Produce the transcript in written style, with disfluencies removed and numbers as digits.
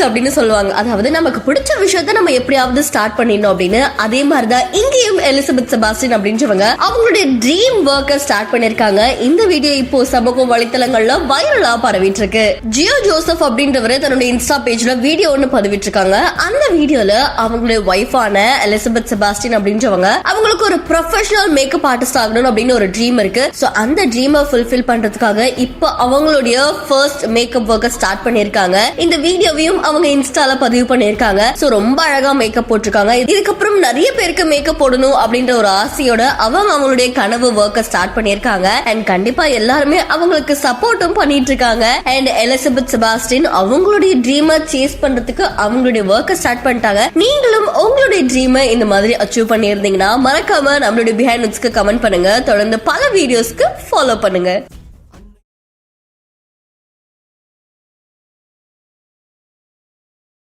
அப்படின்னு சொல்லுவாங்க. அதாவது நமக்கு பிடிச்ச விஷயத்த நம்ம எப்படியாவது ஸ்டார்ட் பண்ணிடணும் அப்படின்னு. அதே மாதிரிதான் இங்கேயும் எலிசபெத் செபாஸ்டியன் அப்படின்றவங்க அவங்களுடைய ட்ரீம் ஒர்க்கை ஸ்டார்ட் பண்ணிருக்காங்க. இந்த வீடியோ இப்போ சமூக வலைத்தளங்கள்ல வைரலா பரவிட்டு இருக்கு. ஜியோ ஜோசப் அப்படின்றவரு தன்னுடைய இன்ஸ்டா பேஜ்ல வீடியோ ஒன்னு பதிவிட்டு இருக்காங்க. அந்த வீடியோல அவங்களுடைய ஒய்ஃபான எலிசபெத் செபாஸ்டியன் அப்படின்றவங்க அவங்களுக்கு ஒரு ப்ரொஃபஷனல் மேக்கப் ஆர்டிஸ்ட் ஆகணும் அப்படின்னு ஒரு ட்ரீம் இருக்கு. சோ அந்த ட்ரீமை ஃபுல்ஃபில் பண்றதுக்காக இப்போ அவங்களுடைய ஃபர்ஸ்ட் மேக்கப் ஒர்க்கை ஸ்டார்ட் பண்ணிருக்காங்க. இந்த வீடியோவையும் அவங்க இன்ஸ்டால பதிவு பண்ணிருக்காங்க. சோ ரொம்ப அழகா மேக்கப் போட்டிருக்காங்க. இதுக்கப்புறம் நிறைய பேருக்கு மேக்கப் போடணும் அப்படின்ற ஒரு ஆசையோட அவங்க அவங்களுடைய கனவு ஒர்க்கை ஸ்டார்ட் பண்ணிருக்காங்க. அண்ட் கண்டிப்பா எல்லாருமே அவங்களுக்கு சப்போர்ட்டும் பண்ணிட்டு இருக்காங்க. அண்ட் எலிசபெத் செபாஸ்டியன் அவங்களுடைய ட்ரீமை சேஸ் பண்றதுக்கு அவங்களுடைய ஒர்க்கை ஸ்டார்ட் பண்ணிட்டாங்க. நீங்களும் உங்களுடைய ட்ரீமை இந்த மாதிரி அச்சீவ் பண்ணியிருந்தீங்கன்னா மறக்காம நம்மளுடைய பிஹைண்ட் நோட்ஸ்க்கு கமெண்ட் பண்ணுங்க. தொடர்ந்து பல வீடியோஸ்க்கு ஃபாலோ பண்ணுங்க.